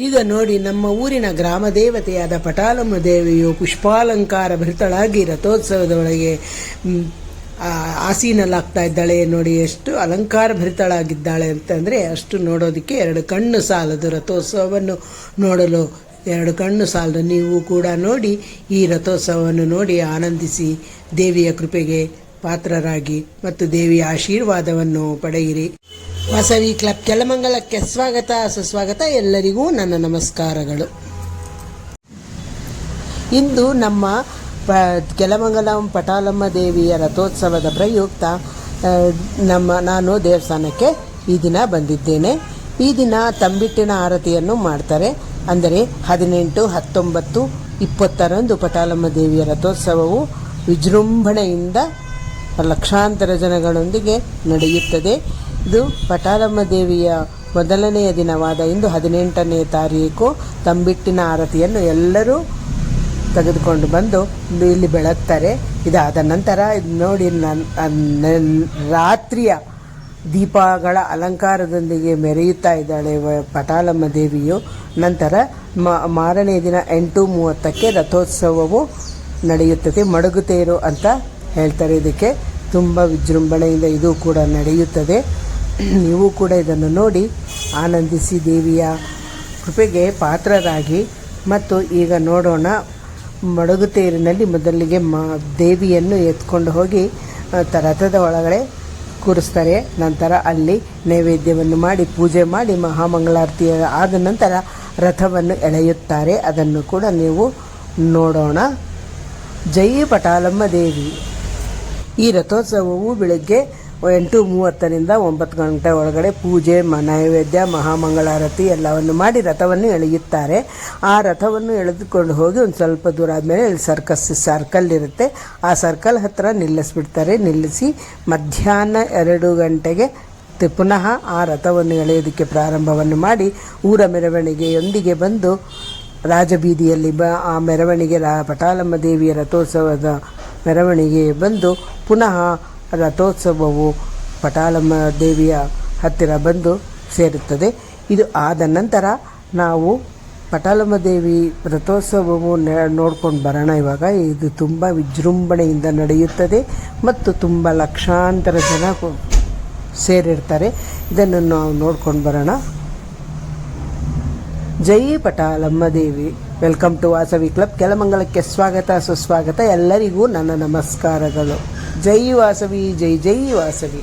ಈಗ ನೋಡಿ, ನಮ್ಮ ಊರಿನ ಗ್ರಾಮ ದೇವತೆಯಾದ ಪಟಾಲಮ್ಮ ದೇವಿಯು ಪುಷ್ಪಾಲಂಕಾರ ಭರಿತಳಾಗಿ ರಥೋತ್ಸವದ ಒಳಗೆ ಆಸೀನಲಾಗ್ತಾ ಇದ್ದಾಳೆ. ನೋಡಿ ಎಷ್ಟು ಅಲಂಕಾರ ಭರಿತಳಾಗಿದ್ದಾಳೆ ಅಂತಂದರೆ ಅಷ್ಟು ನೋಡೋದಕ್ಕೆ ಎರಡು ಕಣ್ಣು ಸಾಲದು. ರಥೋತ್ಸವವನ್ನು ನೋಡಲು ಎರಡು ಕಣ್ಣು ಸಾಲದು. ನೀವು ಕೂಡ ನೋಡಿ ಈ ರಥೋತ್ಸವವನ್ನು ನೋಡಿ ಆನಂದಿಸಿ ದೇವಿಯ ಕೃಪೆಗೆ ಪಾತ್ರರಾಗಿ ಮತ್ತು ದೇವಿಯ ಆಶೀರ್ವಾದವನ್ನು ಪಡೆಯಿರಿ. ವಾಸವಿ ಕ್ಲಬ್ ಕೆಲಮಂಗಲಕ್ಕೆ ಸ್ವಾಗತ, ಸುಸ್ವಾಗತ. ಎಲ್ಲರಿಗೂ ನನ್ನ ನಮಸ್ಕಾರಗಳು. ಇಂದು ನಮ್ಮ ಕೆಲಮಂಗಲಂ ಪಟಾಲಮ್ಮ ದೇವಿಯ ರಥೋತ್ಸವದ ಪ್ರಯುಕ್ತ ನಾನು ದೇವಸ್ಥಾನಕ್ಕೆ ಈ ದಿನ ಬಂದಿದ್ದೇನೆ. ಈ ದಿನ ತಂಬಿಟ್ಟಿನ ಆರತಿಯನ್ನು ಮಾಡ್ತಾರೆ. ಅಂದರೆ 18, 19, 20ರಂದು ಪಟಾಲಮ್ಮ ದೇವಿಯ ರಥೋತ್ಸವವು ವಿಜೃಂಭಣೆಯಿಂದ ಲಕ್ಷಾಂತರ ಜನಗಳೊಂದಿಗೆ ನಡೆಯುತ್ತದೆ. ಇದು ಪಟಾಲಮ್ಮ ದೇವಿಯ ಮೊದಲನೆಯ ದಿನವಾದ ಇಂದು 18ನೇ ತಾರೀಕು ತಂಬಿಟ್ಟಿನ ಆರತಿಯನ್ನು ಎಲ್ಲರೂ ತೆಗೆದುಕೊಂಡು ಬಂದು ಇಲ್ಲಿ ಬೆಳಗ್ತಾರೆ. ಇದಾದ ನಂತರ ನೋಡಿ, ರಾತ್ರಿಯ ದೀಪಗಳ ಅಲಂಕಾರದೊಂದಿಗೆ ಮೆರೆಯುತ್ತಾ ಇದ್ದಾಳೆ ಪಟಾಲಮ್ಮ ದೇವಿಯು. ನಂತರ ಮಾರನೇ ದಿನ 8:30ಕ್ಕೆ ರಥೋತ್ಸವವು ನಡೆಯುತ್ತದೆ. ಮಡಗುತೇರು ಅಂತ ಹೇಳ್ತಾರೆ ಇದಕ್ಕೆ. ತುಂಬ ವಿಜೃಂಭಣೆಯಿಂದ ಇದು ಕೂಡ ನಡೆಯುತ್ತದೆ. ನೀವು ಕೂಡ ಇದನ್ನು ನೋಡಿ ಆನಂದಿಸಿ ದೇವಿಯ ಕೃಪೆಗೆ ಪಾತ್ರರಾಗಿ. ಮತ್ತು ಈಗ ನೋಡೋಣ, ಮಡಗುತೇರಿನಲ್ಲಿ ಮೊದಲಿಗೆ ದೇವಿಯನ್ನು ಎತ್ಕೊಂಡು ಹೋಗಿ ರಥದ ಒಳಗಡೆ ಕೂರಿಸ್ತಾರೆ. ನಂತರ ಅಲ್ಲಿ ನೈವೇದ್ಯವನ್ನು ಮಾಡಿ ಪೂಜೆ ಮಾಡಿ ಮಹಾಮಂಗಳಾರತಿ ಆದ ನಂತರ ರಥವನ್ನು ಎಳೆಯುತ್ತಾರೆ. ಅದನ್ನು ಕೂಡ ನೀವು ನೋಡೋಣ. ಜೈ ಪಟಾಲಮ್ಮ ದೇವಿ. ಈ ರಥೋತ್ಸವವು ಬೆಳಗ್ಗೆ 8:30ರಿಂದ 9 ಗಂಟೆ ಒಳಗಡೆ ಪೂಜೆ, ನೈವೇದ್ಯ, ಮಹಾಮಂಗಳಾರತಿ ಎಲ್ಲವನ್ನು ಮಾಡಿ ರಥವನ್ನು ಎಳೆಯುತ್ತಾರೆ. ಆ ರಥವನ್ನು ಎಳೆದುಕೊಂಡು ಹೋಗಿ ಒಂದು ಸ್ವಲ್ಪ ದೂರ ಆದಮೇಲೆ ಇಲ್ಲಿ ಸರ್ಕಲ್ ಇರುತ್ತೆ. ಆ ಸರ್ಕಲ್ ಹತ್ತಿರ ನಿಲ್ಲಿಸ್ಬಿಡ್ತಾರೆ. ನಿಲ್ಲಿಸಿ ಮಧ್ಯಾಹ್ನ 2 ಗಂಟೆಗೆ ಪುನಃ ಆ ರಥವನ್ನು ಎಳೆಯೋದಕ್ಕೆ ಪ್ರಾರಂಭವನ್ನು ಮಾಡಿ ಊರ ಮೆರವಣಿಗೆಯೊಂದಿಗೆ ಬಂದು ರಾಜಬೀದಿಯಲ್ಲಿ ಆ ಮೆರವಣಿಗೆ ಪಟಾಲಮ್ಮ ದೇವಿಯ ರಥೋತ್ಸವದ ಮೆರವಣಿಗೆ ಬಂದು ಪುನಃ ರಥೋತ್ಸವವು ಪಟಾಲಮ್ಮ ದೇವಿಯ ಹತ್ತಿರ ಬಂದು ಸೇರುತ್ತದೆ. ಇದು ಆದ ನಂತರ ನಾವು ಪಟಾಲಮ್ಮ ದೇವಿ ರಥೋತ್ಸವವು ನೋಡ್ಕೊಂಡು ಬರೋಣ. ಇವಾಗ ಇದು ತುಂಬ ವಿಜೃಂಭಣೆಯಿಂದ ನಡೆಯುತ್ತದೆ ಮತ್ತು ತುಂಬ ಲಕ್ಷಾಂತರ ಜನ ಸೇರಿರ್ತಾರೆ. ಇದನ್ನು ನಾವು ನೋಡ್ಕೊಂಡು ಬರೋಣ. ಜೈ ಪಟಾಲಮ್ಮ ದೇವಿ. ವೆಲ್ಕಮ್ ಟು ವಾಸವಿ ಕ್ಲಬ್ ಕೆಲಮಂಗಲಕ್ಕೆ ಸ್ವಾಗತ, ಸುಸ್ವಾಗತ. ಎಲ್ಲರಿಗೂ ನನ್ನ ನಮಸ್ಕಾರಗಳು. ಜೈ ವಾಸವಿ, ಜೈ ಜೈ ವಾಸವಿ.